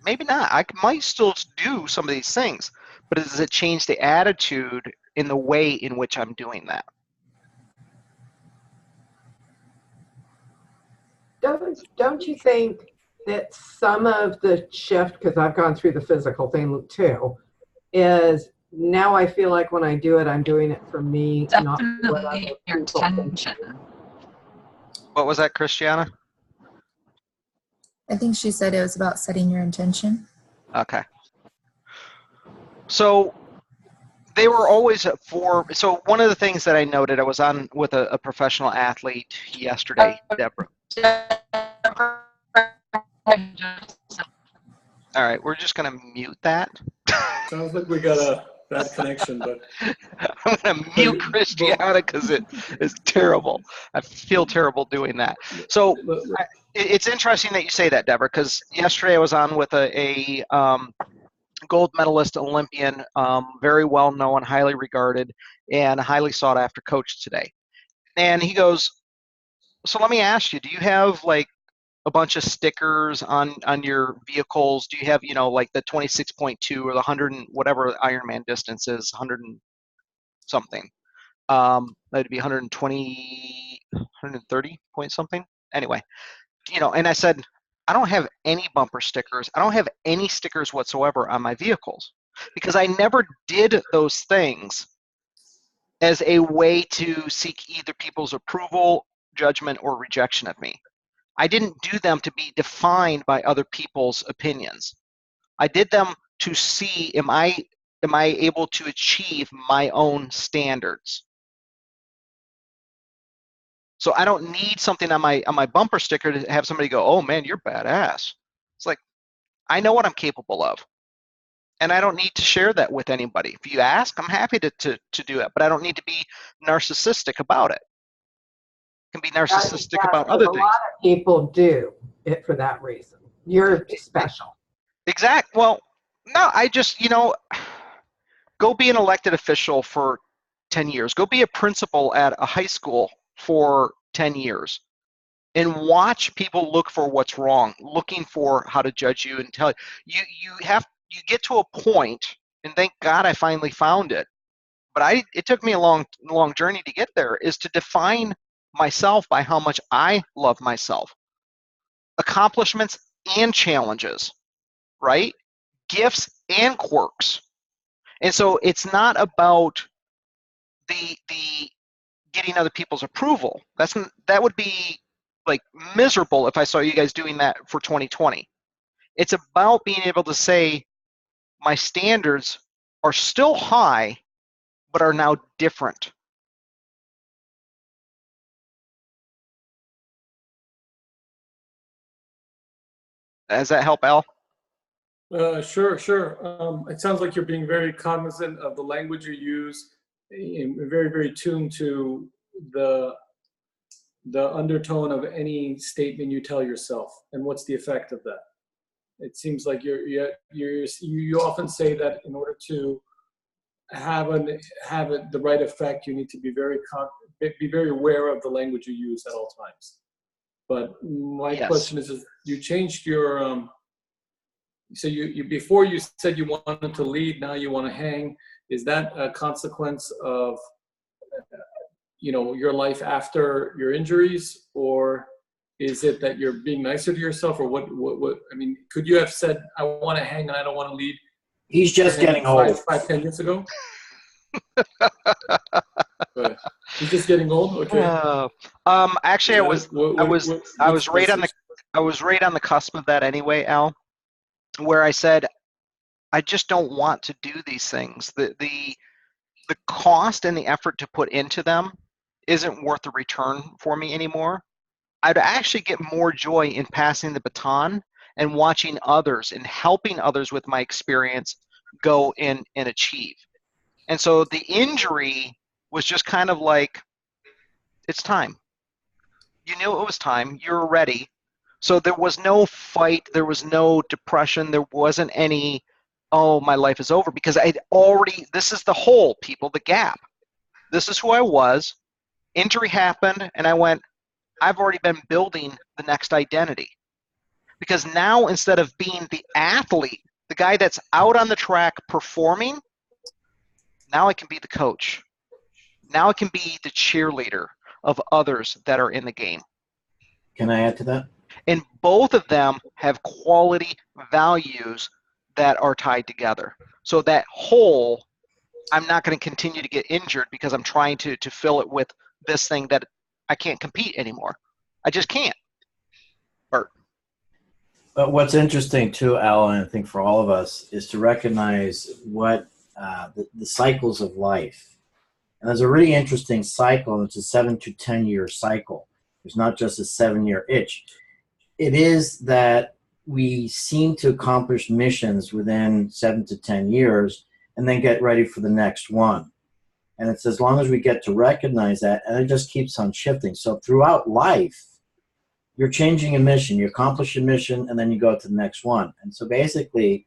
Maybe not. I might still do some of these things, but does it change the attitude in the way in which I'm doing that? Don't you think that some of the shift, because I've gone through the physical thing too, is now I feel like when I do it, I'm doing it for me, not for what other Definitely your people think. intention. What was that, Christiana? I think she said it was about setting your intention. Okay. So they were always so one of the things that I noted, I was on with a professional athlete yesterday, Deborah. All right, we're just going to mute that. Sounds like we got a bad connection, but I'm going to mute Christiana because it is terrible. I feel terrible doing that. So it's interesting that you say that, Deborah, because yesterday I was on with a gold medalist Olympian, very well known, highly regarded, and highly sought after coach today. And he goes, so let me ask you, do you have like a bunch of stickers on your vehicles? Do you have, you know, like the 26.2 or the 100 and whatever Ironman distance is, 100 and something? That'd be 120, 130 point something. Anyway, you know, and I said, I don't have any bumper stickers. I don't have any stickers whatsoever on my vehicles because I never did those things as a way to seek either people's approval, judgment, or rejection of me. I didn't do them to be defined by other people's opinions. I did them to see, am I able to achieve my own standards? So I don't need something on my bumper sticker to have somebody go, oh man, you're badass. It's like, I know what I'm capable of. And I don't need to share that with anybody. If you ask, I'm happy to do it, but I don't need to be narcissistic about it. Can be narcissistic about other things. A lot of people do it for that reason. You're special. Exact. Well, no, I just, you know, go be an elected official for 10 years. Go be a principal at a high school for 10 years and watch people look for what's wrong, looking for how to judge you and tell you. You get to a point, and thank God I finally found it. But it took me a long journey to get there, is to define myself by how much I love myself. Accomplishments and challenges, right? Gifts and quirks. And so it's not about the getting other people's approval. That would be like miserable if I saw you guys doing that for 2020. It's about being able to say my standards are still high, but are now different. Does that help, Al? Sure. It sounds like you're being very cognizant of the language you use, and very, very tuned to the undertone of any statement you tell yourself, and what's the effect of that. It seems like you often say that in order to have it the right effect, you need to be very aware of the language you use at all times. But my question is you changed your so you before you said you wanted to lead, now you want to hang. Is that a consequence of your life after your injuries, or is it that you're being nicer to yourself, or what I mean, could you have said, I want to hang and I don't want to lead? He's just getting old. 10 years ago? He's just getting old? Okay. Actually, I was right on the cusp of that anyway, Al, where I said, I just don't want to do these things. The cost and the effort to put into them isn't worth the return for me anymore. I'd actually get more joy in passing the baton and watching others and helping others with my experience go and achieve. And so the injury was just kind of like, it's time. You knew it was time. You were ready. So there was no fight, there was no depression, there wasn't any, oh, my life is over, because I'd already, this is the hole, people, the gap. This is who I was. Injury happened, and I went, I've already been building the next identity. Because now, instead of being the athlete, the guy that's out on the track performing, now I can be the coach. Now I can be the cheerleader of others that are in the game. Can I add to that? And both of them have quality values that are tied together. So that hole, I'm not going to continue to get injured because I'm trying to fill it with this thing that I can't compete anymore. I just can't. Bert. But what's interesting too, Alan, I think for all of us, is to recognize what the cycles of life. And there's a really interesting cycle, and it's a 7 to 10 year cycle. It's not just a 7-year itch. It is that we seem to accomplish missions within 7 to 10 years and then get ready for the next one. And it's as long as we get to recognize that, and it just keeps on shifting. So throughout life, you're changing a mission, you accomplish a mission, and then you go to the next one. And so basically,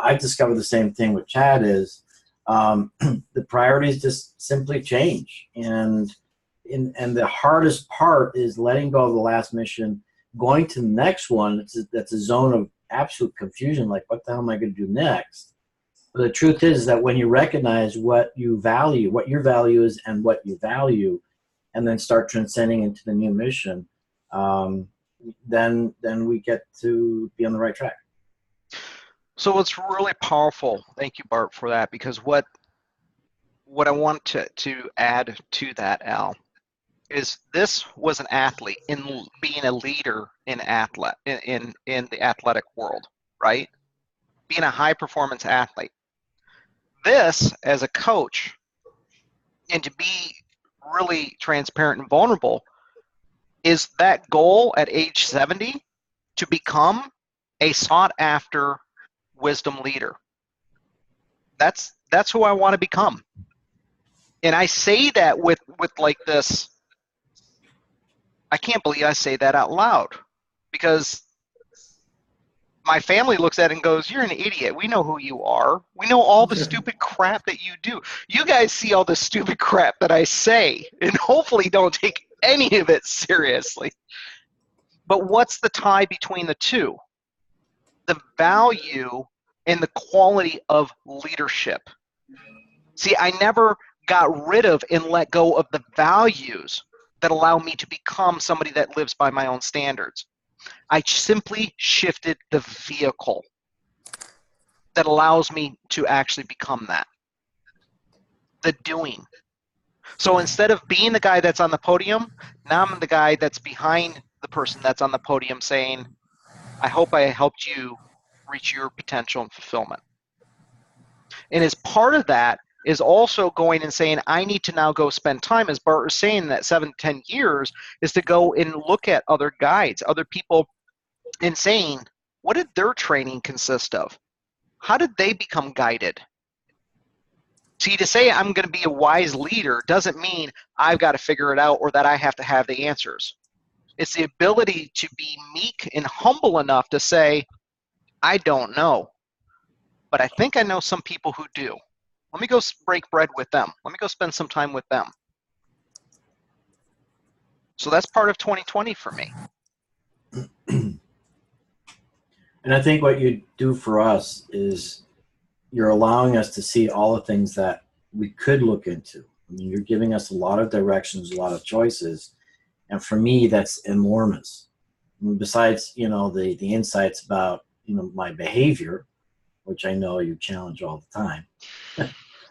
I've discovered the same thing with Chad is the priorities just simply change. And the hardest part is letting go of the last mission, going to the next one. That's a zone of absolute confusion, like what the hell am I going to do next? But the truth is that when you recognize what you value, what your value is and what you value, and then start transcending into the new mission, then we get to be on the right track. So it's really powerful. Thank you, Bart, for that, because what I want to add to that, Al, is this was an athlete in being a leader in the athletic world, right? Being a high performance athlete. This as a coach, and to be really transparent and vulnerable, is that goal at age 70 to become a sought after wisdom leader. That's who I want to become. And I say that with like this, I can't believe I say that out loud, because my family looks at it and goes, you're an idiot. We know who you are. We know all the stupid crap that you do. You guys see all the stupid crap that I say, and hopefully don't take any of it seriously. But what's the tie between the two? The value and the quality of leadership. See, I never got rid of and let go of the values that allow me to become somebody that lives by my own standards. I simply shifted the vehicle that allows me to actually become that. The doing. So instead of being the guy that's on the podium, now I'm the guy that's behind the person that's on the podium saying, I hope I helped you reach your potential and fulfillment. And as part of that is also going and saying, I need to now go spend time, as Bart was saying, that 7 to 10 years is to go and look at other guides, other people, and saying, what did their training consist of? How did they become guided? See, to say I'm going to be a wise leader doesn't mean I've got to figure it out or that I have to have the answers. It's the ability to be meek and humble enough to say, I don't know, but I think I know some people who do. Let me go break bread with them. Let me go spend some time with them. So that's part of 2020 for me. And I think what you do for us is you're allowing us to see all the things that we could look into. I mean, you're giving us a lot of directions, a lot of choices. And for me, that's enormous. I mean, besides, the insights about, my behavior, which I know you challenge all the time.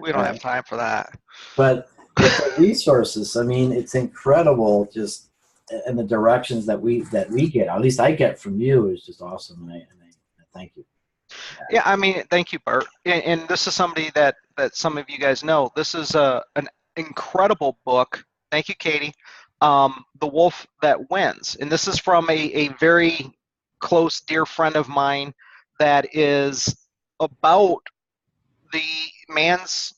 We don't have time for that. But the resources, I mean, it's incredible just, and the directions that we get, at least I get from you, is just awesome. And I thank you. Yeah, I mean, thank you, Bert. And this is somebody that some of you guys know. This is an incredible book. Thank you, Katie. The Wolf That Wins. And this is from a very close, dear friend of mine that is about the man's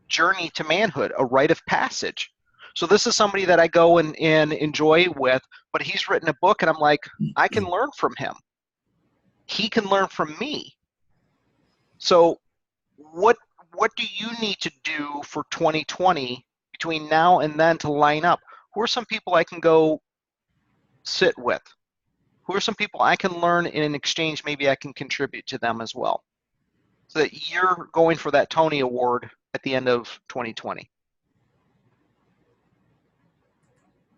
journey to manhood, a rite of passage. So this is somebody that I go and enjoy with, but he's written a book and I'm like, I can learn from him. He can learn from me. So what do you need to do for 2020 between now and then to line up? Who are some people I can go sit with? Who are some people I can learn, and in exchange maybe I can contribute to them as well? So that you're going for that Tony Award at the end of 2020.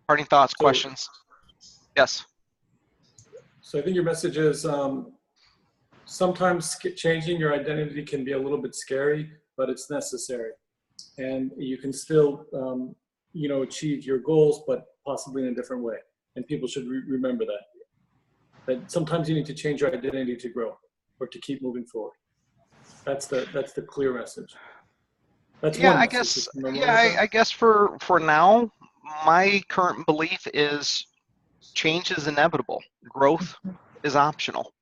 Parting thoughts, questions? Yes. So I think your message is sometimes changing your identity can be a little bit scary, but it's necessary. And you can still, achieve your goals, but possibly in a different way. And people should remember that. That sometimes you need to change your identity to grow or to keep moving forward. That's the clear message. That's Yeah, one I message. guess. Yeah, I guess for now, my current belief is change is inevitable. Growth is optional.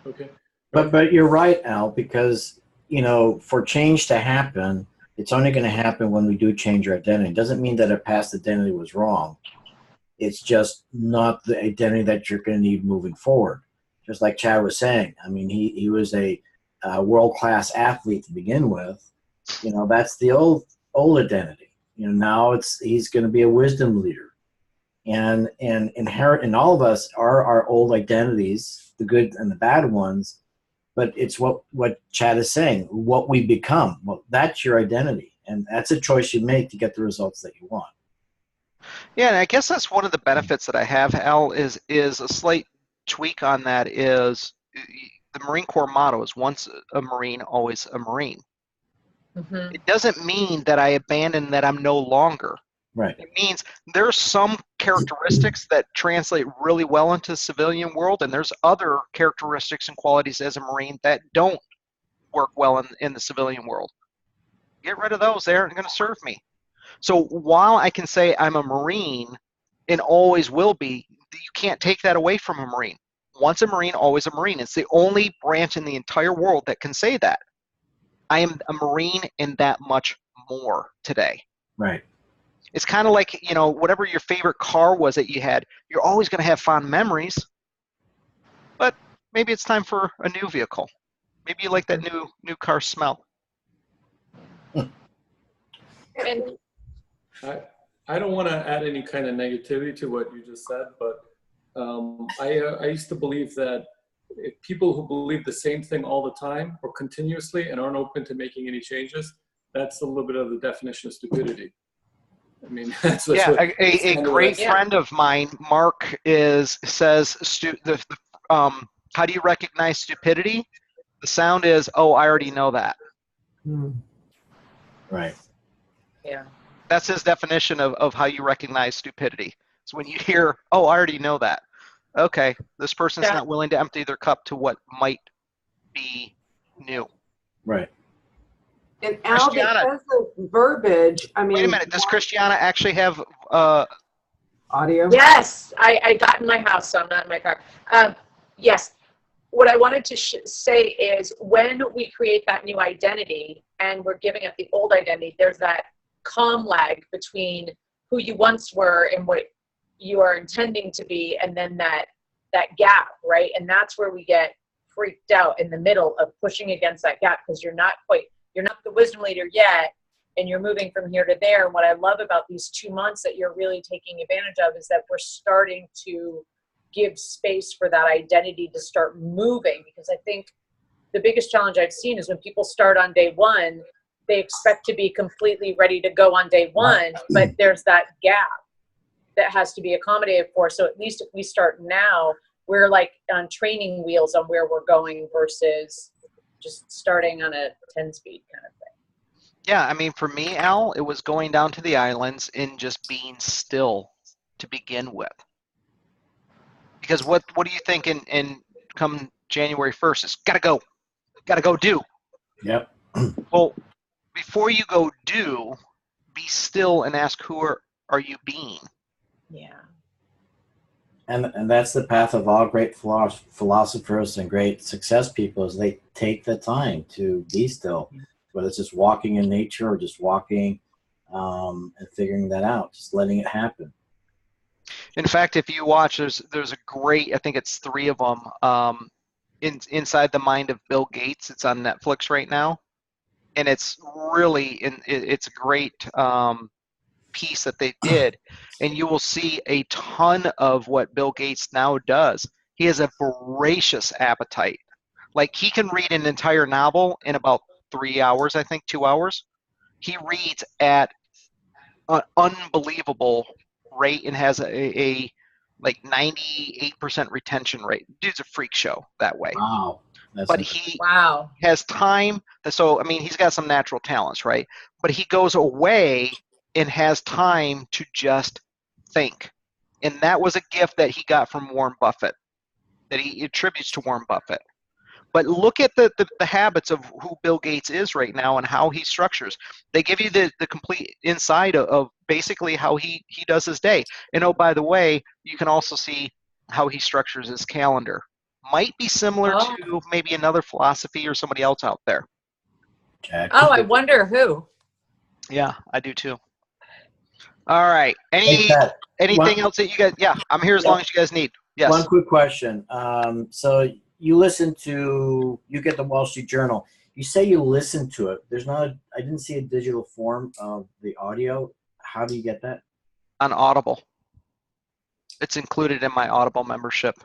Okay. But you're right, Al, because for change to happen, it's only going to happen when we do change our identity. It doesn't mean that a past identity was wrong. It's just not the identity that you're going to need moving forward. Just like Chad was saying, I mean, he was a world-class athlete to begin with. That's the old identity. Now he's going to be a wisdom leader, and inherent in all of us are our old identities, the good and the bad ones. But it's what Chad is saying, what we become. Well, that's your identity, and that's a choice you make to get the results that you want. Yeah, and I guess that's one of the benefits that I have, Al, is a slight tweak on that is the Marine Corps motto is once a Marine, always a Marine. Mm-hmm. It doesn't mean that I abandon that I'm no longer. Right. It means there's some characteristics that translate really well into the civilian world, and there's other characteristics and qualities as a Marine that don't work well in the civilian world. Get rid of those. They aren't going to serve me. So while I can say I'm a Marine and always will be, you can't take that away from a Marine. Once a Marine, always a Marine. It's the only branch in the entire world that can say that. I am a Marine and that much more today. Right. It's kind of like, whatever your favorite car was that you had, you're always going to have fond memories. But maybe it's time for a new vehicle. Maybe you like that new car smell. And I don't want to add any kind of negativity to what you just said, but I used to believe that if people who believe the same thing all the time or continuously and aren't open to making any changes, that's a little bit of the definition of stupidity. I mean, that's Yeah, what, a great friend of mine, Mark, says, how do you recognize stupidity? The sound is, oh, I already know that. Right. yeah. That's his definition of how you recognize stupidity. So when you hear, oh, I already know that. Okay, this person's not willing to empty their cup to what might be new. Right. And Al, Christiana, because of verbiage, I mean. wait a minute, does Christiana actually have audio? Yes, I got in my house, so I'm not in my car. Yes, what I wanted to say is when we create that new identity and we're giving up the old identity, there's that lag between who you once were and what you are intending to be, and then that gap, right? And that's where we get freaked out in the middle of pushing against that gap, because you're not the wisdom leader yet, and you're moving from here to there. And what I love about these 2 months that you're really taking advantage of is that we're starting to give space for that identity to start moving, because I think the biggest challenge I've seen is when people start on day one, they expect to be completely ready to go on day one, but there's that gap that has to be accommodated for. So at least if we start now, we're like on training wheels on where we're going versus just starting on a 10-speed kind of thing. Yeah, I mean, for me, Al, it was going down to the islands and just being still to begin with. Because what do you think in come January 1st? It's gotta go do. Yep. Well, before you go do, be still and ask who are you being. Yeah. And that's the path of all great philosophers and great success people, is they take the time to be still, whether it's just walking in nature or just walking and figuring that out, just letting it happen. In fact, if you watch, there's a great, I think it's 3 of them, Inside the Mind of Bill Gates. It's on Netflix right now, and it's really, it's a great piece that they did, and you will see a ton of what Bill Gates now does. He has a voracious appetite. Like, he can read an entire novel in about 3 hours, I think, 2 hours. He reads at an unbelievable rate and has a like 98% retention rate. Dude's a freak show that way. Wow. But he Wow. has time. So, I mean, he's got some natural talents, right? But he goes away and has time to just think. And that was a gift that he got from Warren Buffett, that he attributes to Warren Buffett. But look at the habits of who Bill Gates is right now and how he structures. They give you the complete insight of basically how he does his day. And oh, by the way, you can also see how he structures his calendar. Might be similar to maybe another philosophy or somebody else out there. Okay. Oh, I wonder who. Yeah, I do too. All right. Hey, Pat, Anything else that you guys? Yeah, I'm here as long as you guys need. Yes. one quick question. So you get the Wall Street Journal. You say you listen to it. I didn't see a digital form of the audio. How do you get that? On Audible. It's included in my Audible membership.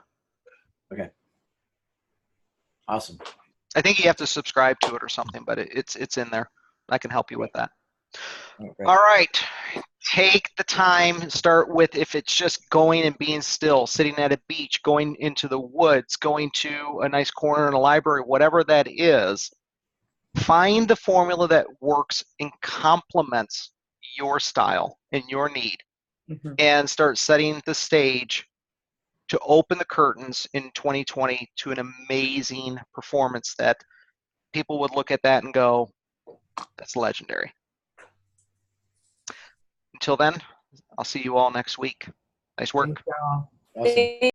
Okay. Awesome. I think you have to subscribe to it or something, but it's in there. I can help you with that. Okay. All right. Take the time. Start with, if it's just going and being still, sitting at a beach, going into the woods, going to a nice corner in a library, whatever that is, find the formula that works and complements your style and your need, and start setting the stage to open the curtains in 2020 to an amazing performance that people would look at that and go, that's legendary. Until then, I'll see you all next week. Nice work. Thank y'all. Awesome.